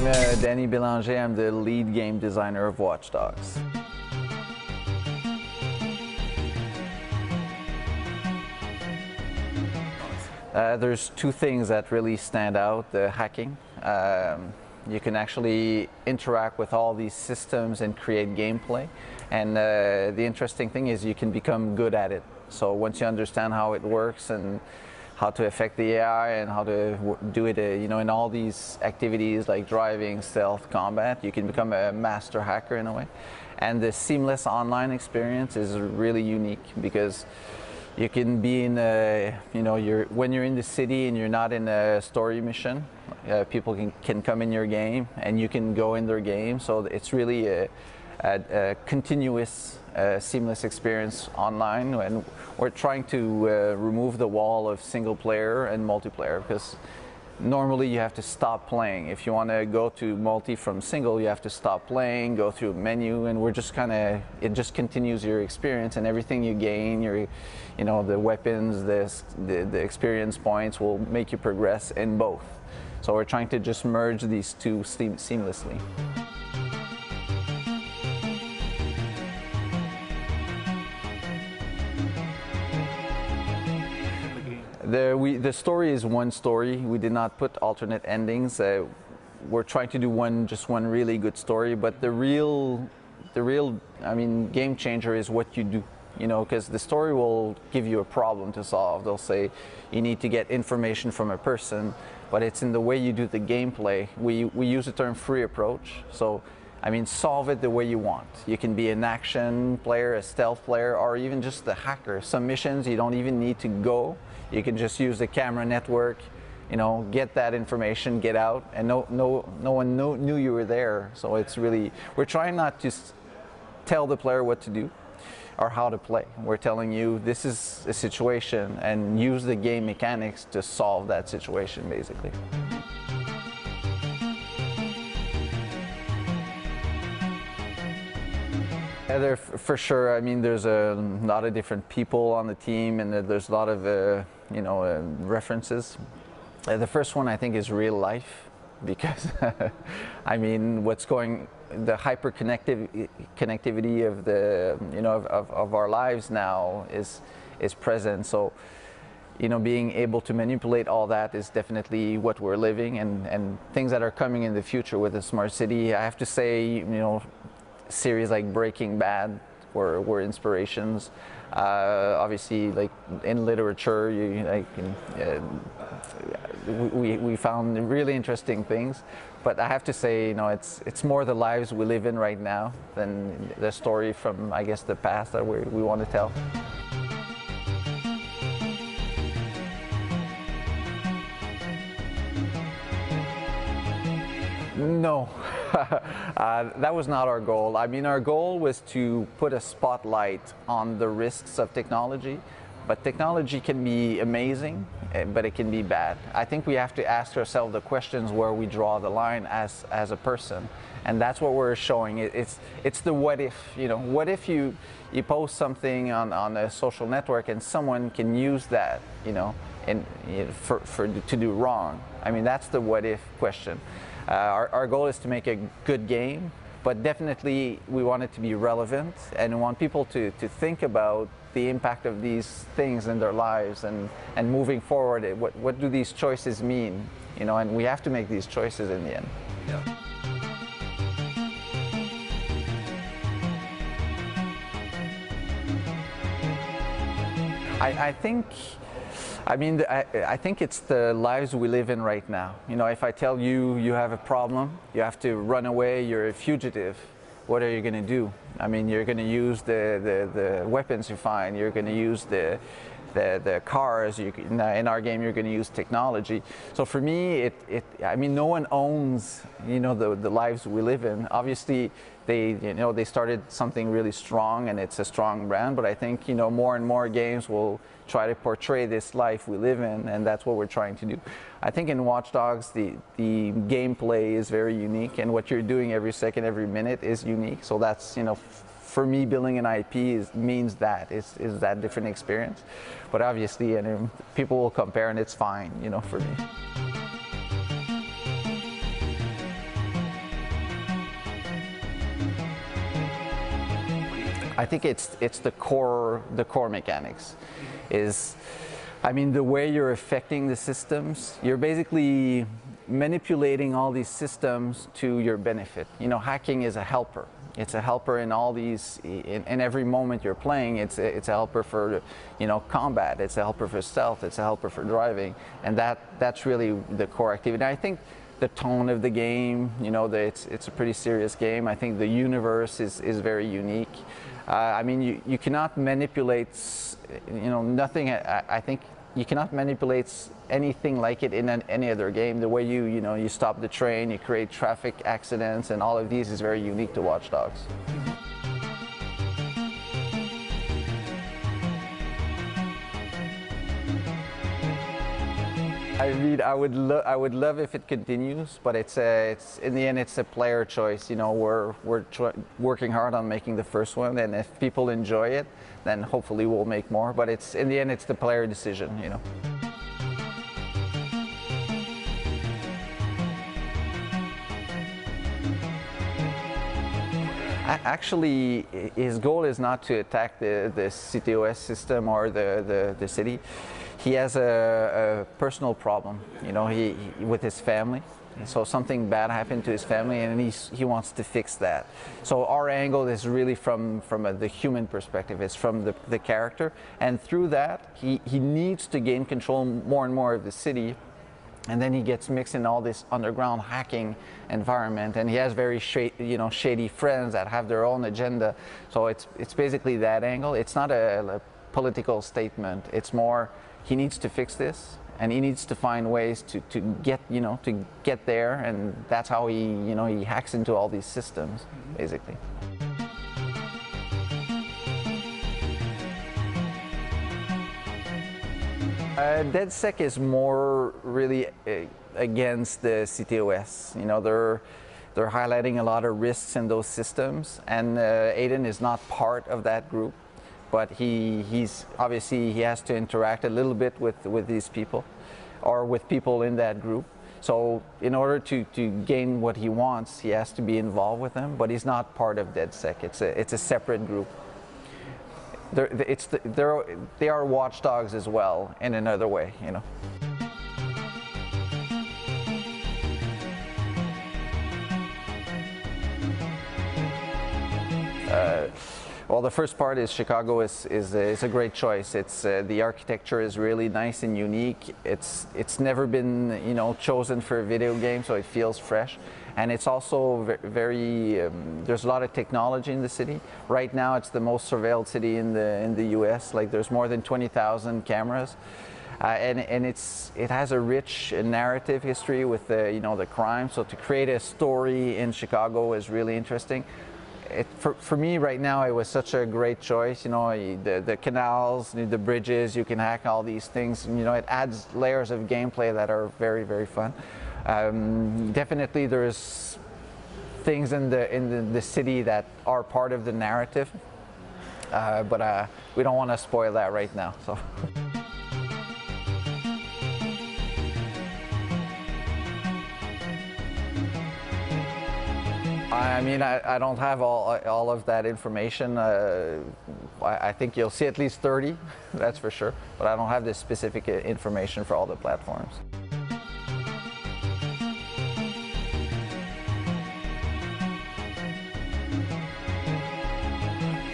Danny Belanger. I'm the lead game designer of Watch Dogs. There's two things that really stand out. The hacking. You can actually interact with all these systems and create gameplay. And the interesting thing is you can become good at it. So once you understand how it works and how to affect the AI and how to do it, you know, in all these activities like driving, stealth, combat, you can become a master hacker in a way. And the seamless online experience is really unique because you can be in a, you know, when you're in the city and you're not in a story mission, people can come in your game and you can go in their game. So it's really a continuous, seamless experience online, and we're trying to remove the wall of single player and multiplayer, because normally you have to stop playing. If you want to go to multi from single, you have to stop playing, go through a menu, and we're just kind of, it just continues your experience, and everything you gain, you know, the weapons, the experience points will make you progress in both. So we're trying to just merge these two seamlessly. The story is one story. We did not put alternate endings. We're trying to do just one really good story, but the real, I mean, game changer is what you do. You know, because the story will give you a problem to solve. They'll say you need to get information from a person, but it's in the way you do the gameplay. We use the term free approach. So, I mean, solve it the way you want. You can be an action player, a stealth player, or even just a hacker. Some missions you don't even need to go. You can just use the camera network, you know, get that information, get out, and no one knew you were there. So it's really, we're trying not to tell the player what to do or how to play. We're telling you this is a situation and use the game mechanics to solve that situation, basically. For sure. I mean, there's a lot of different people on the team, and there's a lot of you know, references. The first one I think is real life, because I mean, the hyper connectivity of the, you know, of our lives now is present. So, you know, being able to manipulate all that is definitely what we're living, and things that are coming in the future with the smart city. I have to say, you know, series like Breaking Bad were inspirations. Obviously, like in literature, we found really interesting things. But I have to say, you know, it's more the lives we live in right now than the story from, I guess, the past that we want to tell. No, that was not our goal. I mean, our goal was to put a spotlight on the risks of technology, but technology can be amazing, but it can be bad. I think we have to ask ourselves the questions where we draw the line as a person, and that's what we're showing. It's the what if, you know, what if you post something on a social network and someone can use that, you know, to do wrong. I mean, that's the what if question. Our goal is to make a good game, but definitely we want it to be relevant, and we want people to think about the impact of these things in their lives, and moving forward, what do these choices mean? You know, and we have to make these choices in the end. Yeah. I think it's the lives we live in right now. You know, if I tell you you have a problem, you have to run away, you're a fugitive, what are you going to do? I mean, you're going to use the weapons you find, you're going to use the cars, in our game you're going to use technology. So for me, I mean, no one owns, you know, the lives we live in. Obviously, they started something really strong, and it's a strong brand, but I think, you know, more and more games will try to portray this life we live in, and that's what we're trying to do. I think in Watch Dogs, the gameplay is very unique, and what you're doing every second, every minute is unique. So that's, you know, for me, building an IP means that is that different experience. But obviously, and people will compare, and it's fine, you know, for me. I think it's the core mechanics. I mean, the way you're affecting the systems, you're basically manipulating all these systems to your benefit. You know, hacking is a helper. It's a helper in all these, in every moment you're playing. It's a helper for, you know, combat. It's a helper for stealth. It's a helper for driving, and that's really the core activity. And I think the tone of the game, you know, it's a pretty serious game. I think the universe is very unique. I mean, you cannot manipulate, you know, nothing. I think you cannot manipulate anything like it in any other game. The way you know, you stop the train, you create traffic accidents, and all of these is very unique to Watch Dogs. I mean, I would love if it continues, but it's in the end it's a player choice. You know, we're working hard on making the first one, and if people enjoy it, then hopefully we'll make more. But it's in the end it's the player decision. You know. Actually, his goal is not to attack the CTOS system or the city. He has a personal problem, you know, he with his family. So something bad happened to his family, and he wants to fix that. So our angle is really from the human perspective. It's from the character, and through that, he needs to gain control more and more of the city. And then he gets mixed in all this underground hacking environment, and he has very shady friends that have their own agenda. So it's basically that angle. It's not a political statement. It's more he needs to fix this, and he needs to find ways to get there, and that's how he hacks into all these systems, basically. DedSec is more really against the CTOS. You know, they're highlighting a lot of risks in those systems, and Aiden is not part of that group, but he's obviously he has to interact a little bit with these people, or with people in that group. So in order to gain what he wants, he has to be involved with them, but he's not part of DedSec. It's a separate group. They are watchdogs as well in another way, you know. Well, the first part is Chicago is a great choice. It's the architecture is really nice and unique. It's never been, you know, chosen for a video game, so it feels fresh. And it's also very there's a lot of technology in the city. Right now, it's the most surveilled city in the U.S. Like, there's more than 20,000 cameras, and it has a rich narrative history with the crime. So to create a story in Chicago is really interesting. For me right now, it was such a great choice. You know, the canals, the bridges, you can hack all these things. You know, it adds layers of gameplay that are very, very fun. Definitely, there's things in the city that are part of the narrative, but we don't want to spoil that right now. So. I mean, I don't have all of that information. I think you'll see at least 30, that's for sure, but I don't have the specific information for all the platforms.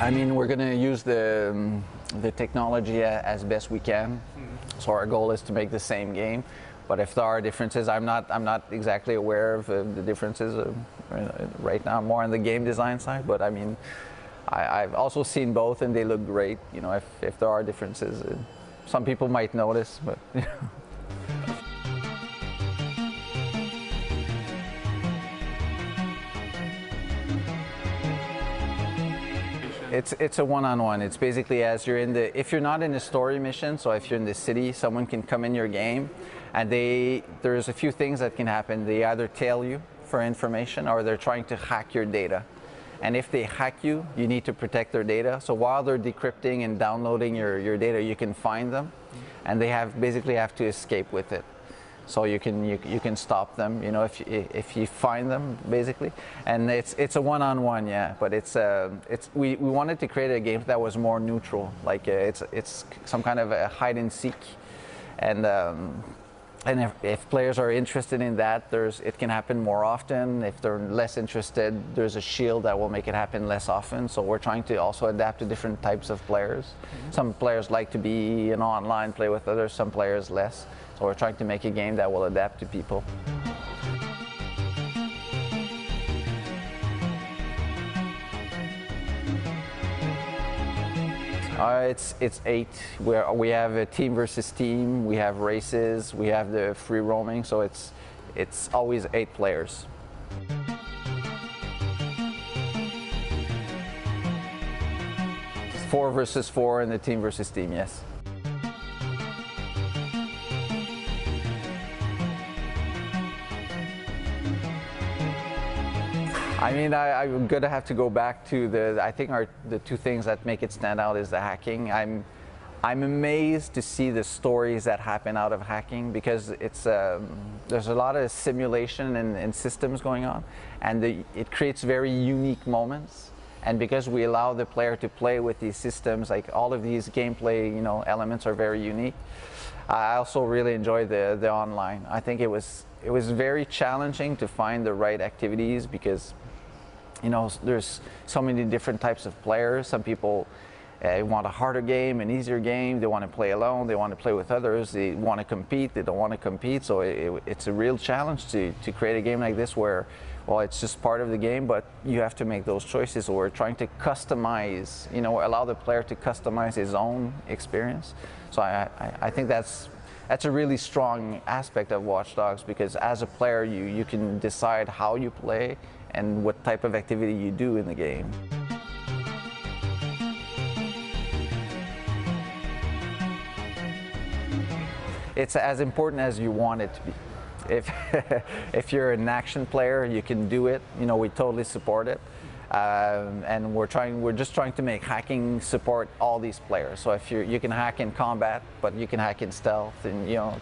I mean, we're going to use the technology as best we can. So our goal is to make the same game. But if there are differences, I'm not exactly aware of the differences right now. I'm more on the game design side. But I mean, I've also seen both, and they look great. You know, if there are differences, some people might notice, but. You know. It's a one-on-one. It's basically as you're if you're not in a story mission, so if you're in the city, someone can come in your game, and there's a few things that can happen. They either tail you for information, or they're trying to hack your data. And if they hack you, you need to protect their data. So while they're decrypting and downloading your data, you can find them, and they basically have to escape with it. So you can stop them, you know, if you find them basically, and it's a one-on-one, yeah. But we wanted to create a game that was more neutral, like it's some kind of a hide and seek, and if players are interested in that, it can happen more often. If they're less interested, there's a shield that will make it happen less often. So we're trying to also adapt to different types of players. Mm-hmm. Some players like to be, you know, online, play with others. Some players less. So we're trying to make a game that will adapt to people. It's 8. We have a team versus team. We have races. We have the free roaming. So it's always 8 players. It's 4 versus 4 and the team versus team. Yes. I mean, I'm gonna have to go back to I think the 2 things that make it stand out is the hacking. I'm amazed to see the stories that happen out of hacking, because there's a lot of simulation and systems going on, and it creates very unique moments. And because we allow the player to play with these systems, like all of these gameplay, you know, elements are very unique. I also really enjoy the online. I think it was very challenging to find the right activities, because you know, there's so many different types of players. Some people want a harder game, an easier game. They want to play alone. They want to play with others. They want to compete. They don't want to compete. So it's a real challenge to create a game like this where, well, it's just part of the game, but you have to make those choices. So we're trying to customize, you know, allow the player to customize his own experience. So I think that's a really strong aspect of Watch Dogs, because as a player, you can decide how you play and what type of activity you do in the game. It's as important as you want it to be. If you're an action player, you can do it. You know, we totally support it. And we're just trying to make hacking support all these players. So if you can hack in combat, but you can hack in stealth, and you know,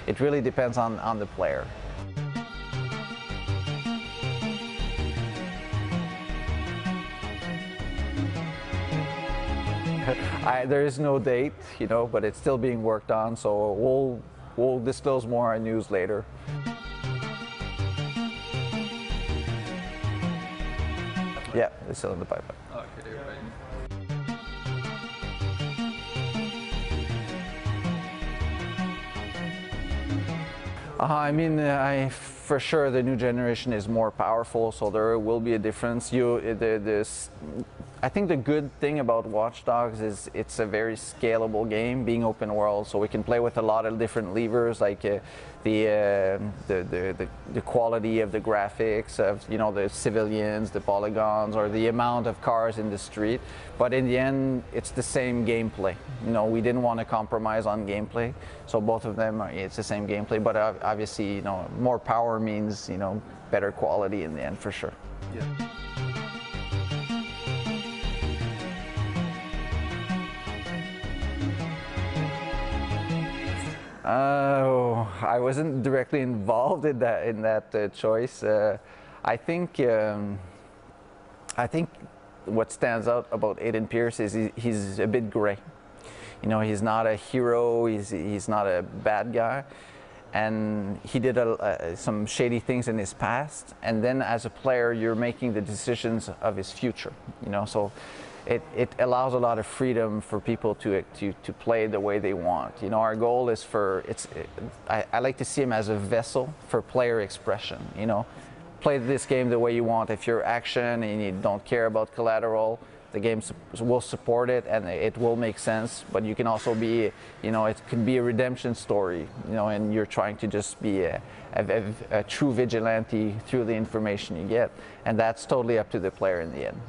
it really depends on the player. There is no date, you know, but it's still being worked on. So we'll disclose more in news later. Yeah, it's still in the pipeline. Okay, right. I mean, for sure the new generation is more powerful, so there will be a difference. I think the good thing about Watch Dogs is it's a very scalable game, being open world, so we can play with a lot of different levers, like the quality of the graphics, of, you know, the civilians, the polygons, or the amount of cars in the street. But in the end, it's the same gameplay. You know, we didn't want to compromise on gameplay, so both of them it's the same gameplay. But obviously, you know, more power means, you know, better quality in the end, for sure. Yeah. I wasn't directly involved in that choice. I think what stands out about Aiden Pearce is he's a bit gray. You know, he's not a hero. He's not a bad guy, and he did some shady things in his past. And then, as a player, you're making the decisions of his future. You know, so. It allows a lot of freedom for people to play the way they want. You know, our goal is I like to see him as a vessel for player expression. You know, play this game the way you want. If you're action and you don't care about collateral, the game will support it and it will make sense. But you can also be, you know, it could be a redemption story. You know, and you're trying to just be a true vigilante through the information you get, and that's totally up to the player in the end.